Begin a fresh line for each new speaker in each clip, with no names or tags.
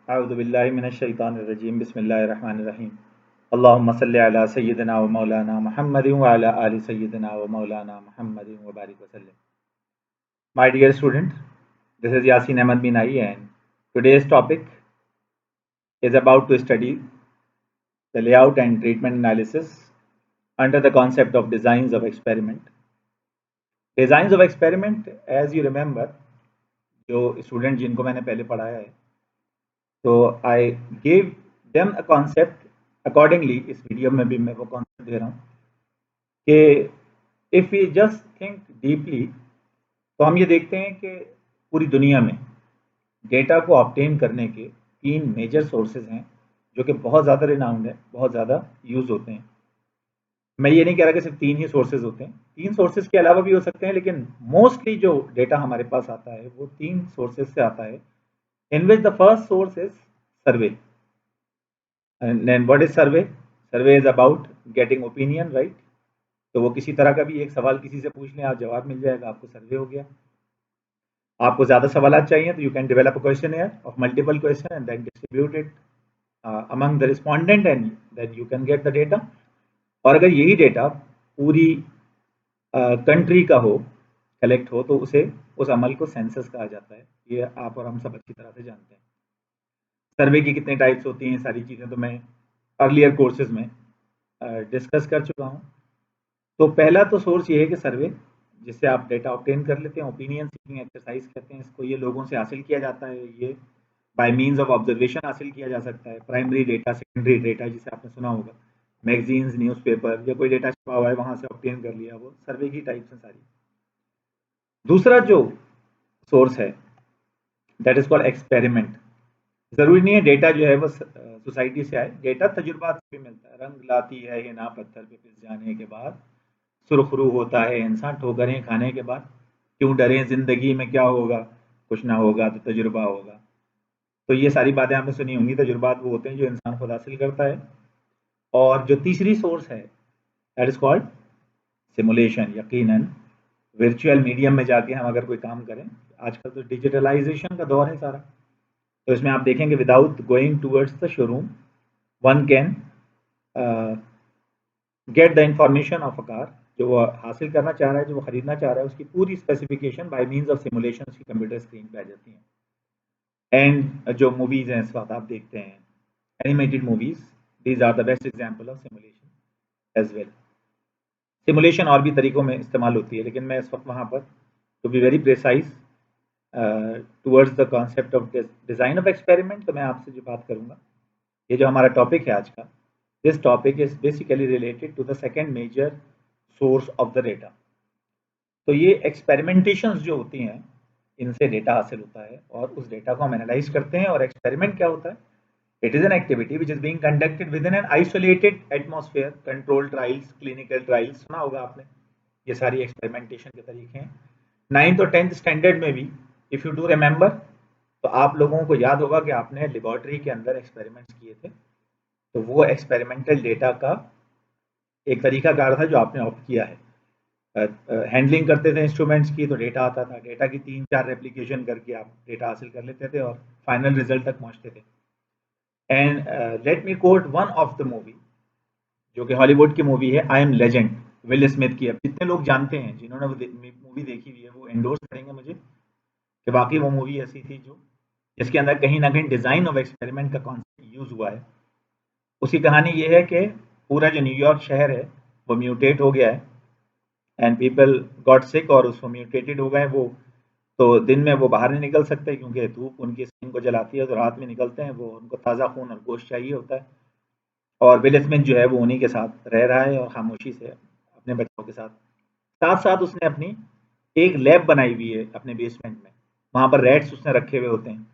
अऊज़ु बिल्लाहि मिनश शैतानिर रजीम बिस्मिल्लाहिर रहमानिर रहीम अल्लाहुम्मा सल्लि अला सय्यिदिना व मौलाना मुहम्मदिन व अला आलि सय्यिदिना व मौलाना मुहम्मदिन व बारिक वसल्लम। My dear student, this is Yasin Ahmad Binai and today's topic is about to study the layout and treatment analysis under the concept of designs of experiment. Designs of experiment, as you remember, जो student जिनको मैंने पहले पढ़ाया है, तो I gave them a concept accordingly. इस video में भी मैं वो कॉन्सेप्ट दे रहा हूँ कि if we just think deeply, तो हम ये देखते हैं कि पूरी दुनिया में डेटा को ऑब्टेन करने के तीन मेजर सोर्सेज हैं जो कि बहुत ज़्यादा रिनाउंड है, बहुत ज़्यादा यूज़ होते हैं। मैं ये नहीं कह रहा कि सिर्फ तीन ही सोर्सेज होते हैं, तीन सोर्सेज के अलावा भी हो सकते हैं, लेकिन मोस्टली जो डेटा हमारे पास आता है वो तीन सोर्सेज से आता है, in which the first source is survey. And then what is survey? Survey is about getting opinion, right? तो वो किसी तरह का भी एक सवाल किसी से पूछ लें, आप जवाब मिल जाएगा, आपको सर्वे हो गया। आपको ज़्यादा सवाल चाहिए तो you can develop a questionnaire of multiple question and then distribute it among the respondent and then you can get the data. और अगर यही डेटा पूरी कंट्री का हो, कलेक्ट हो, तो उसे उस अमल को सेंसस कहा जाता है। ये आप और हम सब अच्छी तरह से जानते हैं। सर्वे की कितने टाइप्स होती हैं, सारी चीज़ें तो मैं अर्लियर कोर्सेज में डिस्कस कर चुका हूँ। तो पहला तो सोर्स ये है कि सर्वे, जिससे आप डेटा ऑब्टेन कर लेते हैं। ओपिनियन सीकिंग एक्सरसाइज कहते हैं इसको। ये लोगों से हासिल किया जाता है, ये बाय मीन्स ऑफ ऑब्जर्वेशन हासिल किया जा सकता है। प्राइमरी डेटा, सेकेंडरी डेटा जिसे आपने सुना होगा, मैगजीन्स, न्यूज़पेपर या कोई डेटा छपा हुआ है वहाँ से ऑब्टेन कर लिया, वो सर्वे की टाइप्स हैं सारी। दूसरा जो सोर्स है दैट इज कॉल्ड एक्सपेरिमेंट। ज़रूरी नहीं है डेटा जो है वो सोसाइटी से आए, डेटा तजुर्बात से भी मिलता है। रंग लाती है ये ना पत्थर पे पिस जाने के बाद, सुरखरू होता है इंसान ठोकरें खाने के बाद। क्यों डरें ज़िंदगी में क्या होगा, कुछ ना होगा तो तजुर्बा होगा। तो ये सारी बातें आपने सुनी होंगी। तजुर्बात वो होते हैं जो इंसान खुद हासिल करता है। और जो तीसरी सोर्स है दैट इज़ कॉल्ड सिमुलेशन। यकीनन वर्चुअल मीडियम में जाके हम अगर कोई काम करें, आजकल तो डिजिटलाइजेशन का दौर है सारा, तो इसमें आप देखेंगे without going towards the showroom one can get the information of a car. जो वो हासिल करना चाह रहा है, जो वो खरीदना चाह रहा है, उसकी पूरी specification bye means of simulation उसकी कंप्यूटर स्क्रीन पे आ जाती हैं। एंड जो मूवीज़ हैं इस वक्त आप देखते हैं, animated movies, these are the best example of simulation as well. Simulation और भी तरीकों में इस्तेमाल होती है, लेकिन मैं इस वक्त वहाँ पर to be very precise towards the concept of design of experiment, तो मैं आपसे जो बात करूँगा, ये जो हमारा टॉपिक है आज का, this topic is basically related to the second major source of the data. तो ये एक्सपेरिमेंटेशंस जो होती हैं, इनसे डेटा हासिल होता है और उस डेटा को हम एनालाइज करते हैं। और एक्सपेरिमेंट क्या होता है? It is an activity which is being conducted with in an isolated atmosphere. Control trials, clinical trials सुना होगा आपने। ये सारी एक्सपेरिमेंटेशन के तरीके हैं। 9th और 10th स्टैंडर्ड में भी, इफ़ यू डू रिमेंबर, तो आप लोगों को याद होगा कि आपने लेबॉर्ट्री के अंदर एक्सपेरिमेंट्स किए थे। तो वो एक्सपेरिमेंटल डेटा का एक तरीका कार था जो आपने ऑप्ट किया है। हैंडलिंग करते थे इंस्ट्रूमेंट्स की, तो डेटा आता था। डेटा की 3-4 रेप्लिकेशन करके आप डेटा हासिल कर लेते थे और फाइनल रिजल्ट तक पहुंचते थे। And let me quote one of the movie, जो कि हॉलीवुड की मूवी है, I am Legend, Will Smith की। अब जितने लोग जानते हैं, जिन्होंने वो मूवी देखी हुई है, वो एंडोर्स करेंगे मुझे कि वाकई वो मूवी ऐसी थी जो जिसके अंदर कहीं ना कहीं डिज़ाइन ऑफ एक्सपेरिमेंट का कॉन्सेप्ट यूज़ हुआ है। उसकी कहानी ये है कि पूरा जो न्यूयॉर्क शहर है वो म्यूटेट हो गया है एंड पीपल गॉट सिक, और उसको म्यूटेटेड हो गए वो। तो दिन में वो बाहर नहीं निकल सकते क्योंकि धूप उनकी स्किन को जलाती है, तो रात में निकलते हैं। वो उनको ताज़ा खून और गोश्त चाहिए होता है। और विल स्मिथ जो है वो उन्हीं के साथ रह रहा है और खामोशी से अपने बच्चों के साथ। साथ साथ उसने अपनी एक लैब बनाई हुई है अपने बेसमेंट में। वहाँ पर रैट्स उसने रखे हुए होते हैं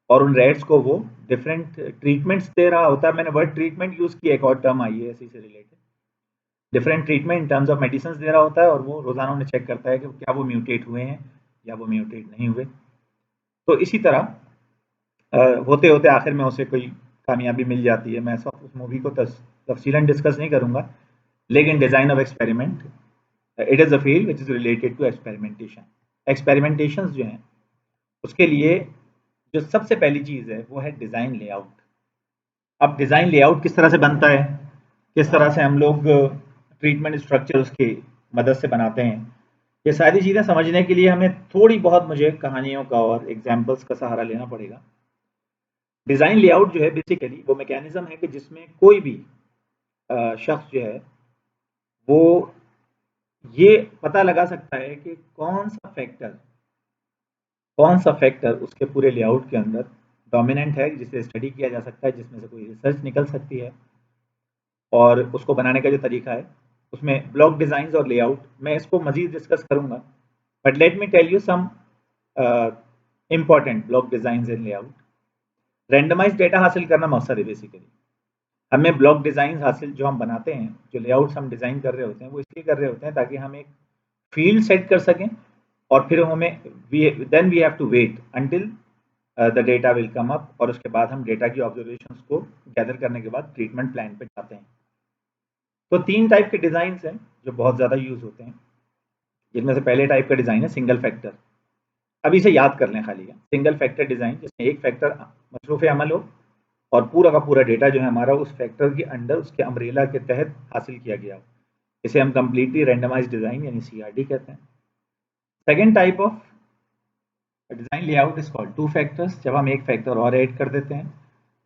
और उन रैट्स को वो डिफरेंट ट्रीटमेंट्स दे रहा होता है। मैंने वर्ड ट्रीटमेंट यूज़ किया, एक और टर्म आई है इसी से related. Different treatment in terms of medicine दे रहा होता है और वो रोज़ाना उन्हें चेक करता है कि क्या वो म्यूटेट हुए हैं या वो म्यूटेट नहीं हुए। तो इसी तरह होते होते आखिर में उसे कोई कामयाबी मिल जाती है। मैं सब उस मूवी को तफसीलन डिस्कस नहीं करूँगा, लेकिन design of experiment, it is a field which is related to experimentation. Experimentations जो हैं उसके लिए जो सबसे पहली चीज़ है वो है डिज़ाइन लेआउट। अब डिज़ाइन लेआउट किस तरह से बनता है, किस तरह से हम लोग ट्रीटमेंट स्ट्रक्चर उसकी मदद से बनाते हैं, ये सारी चीज़ें समझने के लिए हमें थोड़ी बहुत मुझे कहानियों का और एग्जाम्पल्स का सहारा लेना पड़ेगा। डिज़ाइन लेआउट जो है बेसिकली वो मैकेनिज्म है कि जिसमें कोई भी शख्स जो है वो ये पता लगा सकता है कि कौन सा फैक्टर उसके पूरे लेआउट के अंदर डोमिनेंट है, जिसे स्टडी किया जा सकता है, जिसमें से कोई रिसर्च निकल सकती है और उसको बनाने का जो तरीका है उसमें ब्लॉक डिज़ाइंस और लेआउट, मैं इसको मज़ीद डिस्कस करूँगा, but let me tell you some important block designs and layout. Randomized data हासिल करना मकसद है बेसिकली। हमें ब्लॉक डिज़ाइंस हासिल जो हम बनाते हैं, जो लेआउट्स हम डिज़ाइन कर रहे होते हैं, वो इसलिए कर रहे होते हैं ताकि हम एक फील्ड सेट कर सकें और फिर हमें then we have to wait until the data will come up, और उसके बाद हम डेटा की ऑब्जर्वेशंस को गैदर करने के बाद ट्रीटमेंट प्लान पे जाते हैं। तो 3 टाइप के डिज़ाइंस हैं जो बहुत ज़्यादा यूज़ होते हैं, जिनमें से पहले टाइप का डिज़ाइन है सिंगल फैक्टर। अब इसे याद कर लें खाली, सिंगल फैक्टर डिज़ाइन जिसमें एक फैक्टर मसरूफ़ अमल हो और पूरा का पूरा डेटा जो है हमारा उस फैक्टर के अंडर, उसके अम्ब्रेला के तहत हासिल किया गया हो। इसे हम कंप्लीटली रैंडमाइज्ड डिज़ाइन यानी सीआरडी कहते हैं। Second type of design layout is called two factors, जब हम एक फैक्टर और ऐड कर देते हैं,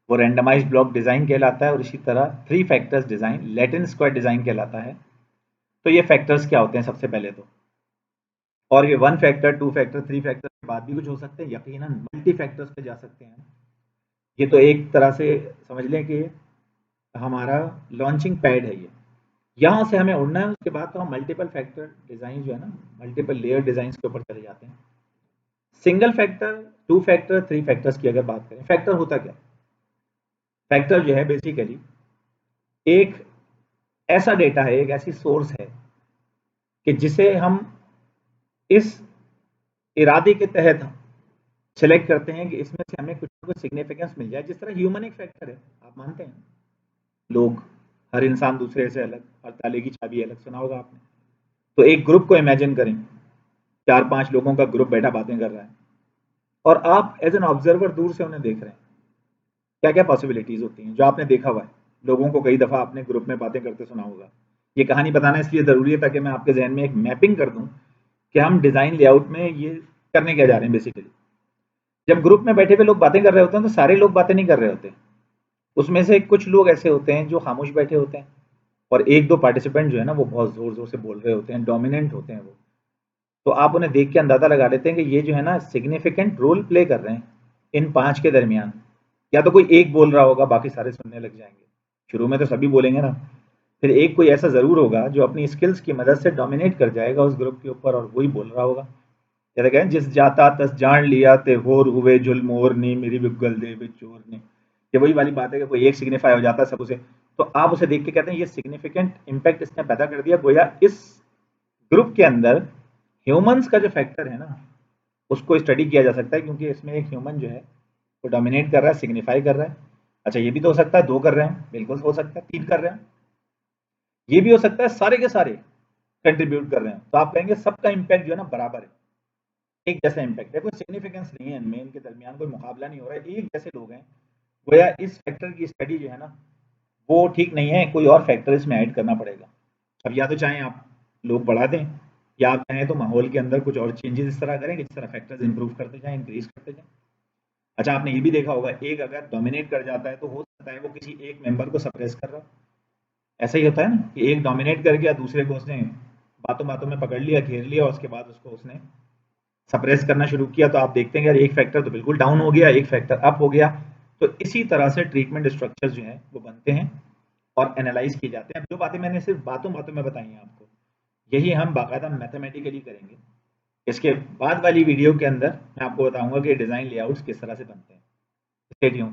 वो रैंडमाइज्ड ब्लॉक डिज़ाइन कहलाता है। और इसी तरह three factors design Latin square design कहलाता है। तो ये फैक्टर्स क्या होते हैं सबसे पहले तो, और ये 1 फैक्टर, 2 फैक्टर, 3 फैक्टर के बाद भी कुछ हो सकते हैं, यकीनन मल्टी फैक्टर्स पे जा सकते हैं। ये तो एक तरह से समझ लें कि हमारा लॉन्चिंग पैड है ये, यहाँ से हमें उड़ना है, उसके बाद तो हम मल्टीपल फैक्टर डिज़ाइन जो है ना, मल्टीपल लेयर डिज़ाइन के ऊपर चले जाते हैं। सिंगल फैक्टर, 2 फैक्टर, 3 फैक्टर्स की अगर बात करें, फैक्टर होता क्या? फैक्टर जो है बेसिकली एक ऐसा डेटा है, एक ऐसी सोर्स है कि जिसे हम इस इरादे के तहत सेलेक्ट करते हैं कि इसमें से हमें कुछ ना कुछ सिग्निफिकेंस मिल जाए। जिस तरह ह्यूमन एक फैक्टर है, आप मानते हैं? लोग, हर इंसान दूसरे से अलग, हर ताले की चाबी अलग, सुना होगा आपने। तो एक ग्रुप को इमेजिन करें, 4-5 लोगों का ग्रुप बैठा बातें कर रहा है और आप एज एन ऑब्जर्वर दूर से उन्हें देख रहे हैं। क्या क्या पॉसिबिलिटीज होती हैं जो आपने देखा हुआ है, लोगों को कई दफ़ा आपने ग्रुप में बातें करते सुना होगा। ये कहानी बताना इसलिए ज़रूरी है ताकि मैं आपके जहन में एक मैपिंग कर दूं कि हम डिज़ाइन लेआउट में ये करने क्या जा रहे हैं। बेसिकली जब ग्रुप में बैठे हुए लोग बातें कर रहे होते हैं तो सारे लोग बातें नहीं कर रहे होते, उसमें से कुछ लोग ऐसे होते हैं जो खामोश बैठे होते हैं और एक दो पार्टिसिपेंट जो है ना वो बहुत ज़ोर ज़ोर से बोल रहे होते हैं, डोमिनेंट होते हैं वो। तो आप उन्हें देख के अंदाज़ा लगा लेते हैं कि ये जो है ना सिग्निफिकेंट रोल प्ले कर रहे हैं इन 5 के दरमियान। या तो कोई एक बोल रहा होगा, बाकी सारे सुनने लग जाएंगे। शुरू में तो सभी बोलेंगे ना, फिर एक कोई ऐसा ज़रूर होगा जो अपनी स्किल्स की मदद से डोमिनेट कर जाएगा उस ग्रुप के ऊपर और वही बोल रहा होगा। जैसे कहें, जिस जाता तस जान लिया ते होर हुए जुलमोर ने मेरी बिगल दे चोर ने। ये वही वाली बात है कि कोई एक सिग्निफाई हो जाता है सब उसे, तो आप उसे देख के कहते हैं ये सिग्निफिकेंट इम्पैक्ट इसने पैदा कर दिया। गोया इस ग्रुप के अंदर ह्यूमंस का जो फैक्टर है ना उसको स्टडी किया जा सकता है, क्योंकि इसमें एक ह्यूमन जो है वो डोमिनेट कर रहा है, सिग्निफाई कर रहा है। अच्छा, ये भी तो हो सकता है 2 कर रहे हैं, बिल्कुल हो सकता है 3 कर रहे हैं, ये भी हो सकता है सारे के सारे कंट्रीब्यूट कर रहे हैं। तो आप कहेंगे सबका इम्पैक्ट जो है ना बराबर है, एक जैसा इम्पैक्ट है, कोई सिग्निफिकेंस नहीं है इनमें, इनके दरमियान कोई मुकाबला नहीं हो रहा है, एक जैसे लोग हैं। गोया इस फैक्टर की स्टडी जो है ना वो ठीक नहीं है, कोई और फैक्टर इसमें ऐड करना पड़ेगा। अब या तो चाहें आप लोग बढ़ा दें, या आप चाहें तो माहौल के अंदर कुछ और चेंजेस इस तरह करें कि जिस तरह फैक्टर्स इंप्रूव करते जाएं, इंक्रीज करते जाएं। अच्छा, आपने ये भी देखा होगा, एक अगर डोमिनेट कर जाता है तो हो सकता है वो किसी एक मेंबर को सप्रेस कर रहा हो। ऐसा ही होता है ना कि एक डोमिनेट कर गया, दूसरे को उसने बातों बातों में पकड़ लिया, घेर लिया, और उसके बाद उसको उसने सप्रेस करना शुरू किया। तो आप देखते हैं कि यार एक फैक्टर तो बिल्कुल डाउन हो गया, एक फैक्टर अप हो गया। तो इसी तरह से ट्रीटमेंट स्ट्रक्चर जो है वो बनते हैं और एनालाइज किए जाते हैं। अब जो बातें मैंने सिर्फ बातों बातों में बताई हैं आपको, यही हम बाकायदा मैथमेटिकली करेंगे। इसके बाद वाली वीडियो के अंदर मैं आपको बताऊंगा कि डिज़ाइन लेआउट्स किस तरह से बनते हैं। Stay tuned.